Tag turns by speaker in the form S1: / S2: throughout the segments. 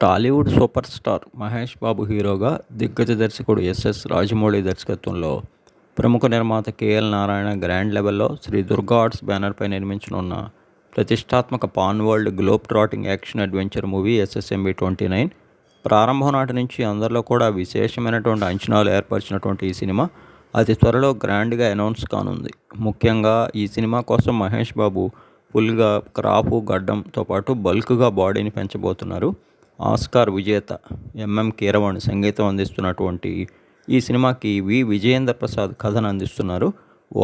S1: Tollywood super star Mahesh Babu హీరోగా, దిగ్గజ దర్శకుడు ఎస్ఎస్ రాజమౌళి దర్శకత్వంలో ప్రముఖ నిర్మాత కేఎల్ నారాయణ గ్రాండ్ లెవెల్లో శ్రీ దుర్గా ఆర్ట్స్ బ్యానర్పై నిర్మించనున్న ప్రతిష్టాత్మక pan world globe trotting action adventure movie SSMB29 ప్రారంభం నాటి నుంచి అందరిలో కూడా విశేషమైనటువంటి అంచనాలు ఏర్పరిచినటువంటి ఈ సినిమా అతి త్వరలో గ్రాండ్గా అనౌన్స్ కానుంది. ముఖ్యంగా ఈ సినిమా కోసం మహేష్ బాబు ఫుల్గా క్రాపు గడ్డంతో పాటు బల్క్గా బాడీని పెంచబోతున్నారు. ఆస్కార్ విజేత కీరవాణి సంగీతం అందిస్తున్నటువంటి ఈ సినిమాకి విజయేంద్ర ప్రసాద్ కథను అందిస్తున్నారు.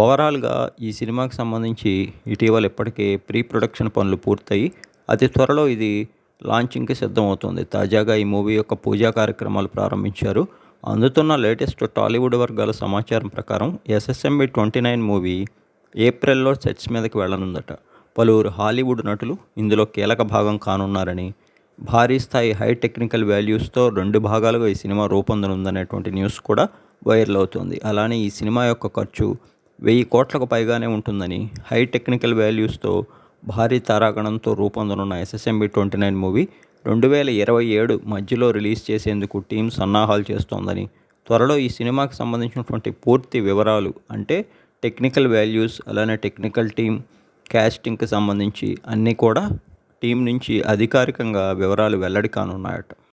S1: ఓవరాల్గా ఈ సినిమాకి సంబంధించి ఇటీవల ఇప్పటికే ప్రీ ప్రొడక్షన్ పనులు పూర్తయి అతి త్వరలో ఇది లాంచింగ్కి సిద్ధమవుతుంది. తాజాగా ఈ మూవీ యొక్క పూజా కార్యక్రమాలు ప్రారంభించారు. అందుతున్న లేటెస్ట్ టాలీవుడ్ వర్గాల సమాచారం ప్రకారం SSMB29 మూవీ ఏప్రిల్లో సెట్స్ మీదకి వెళ్ళనుందట. పలువురు హాలీవుడ్ నటులు ఇందులో కీలక భాగం కానున్నారని, భారీ స్థాయి హై టెక్నికల్ వాల్యూస్తో 2 భాగాలుగా ఈ సినిమా రూపొందనుందనేటువంటి న్యూస్ కూడా వైరల్ అవుతుంది. అలానే ఈ సినిమా యొక్క ఖర్చు 1000 కోట్లకు పైగానే ఉంటుందని, హై టెక్నికల్ వాల్యూస్తో భారీ తారాగణంతో రూపొందనున్న SSMB29 మూవీ 2027 మధ్యలో రిలీజ్ చేసేందుకు టీం సన్నాహాలు చేస్తోందని, త్వరలో ఈ సినిమాకి సంబంధించినటువంటి పూర్తి వివరాలు అంటే టెక్నికల్ వాల్యూస్, అలానే టెక్నికల్ టీం, క్యాస్టింగ్కి సంబంధించి అన్నీ కూడా టీం నుంచి అధికారికంగా వివరాలు వెల్లడి కానున్నాయట.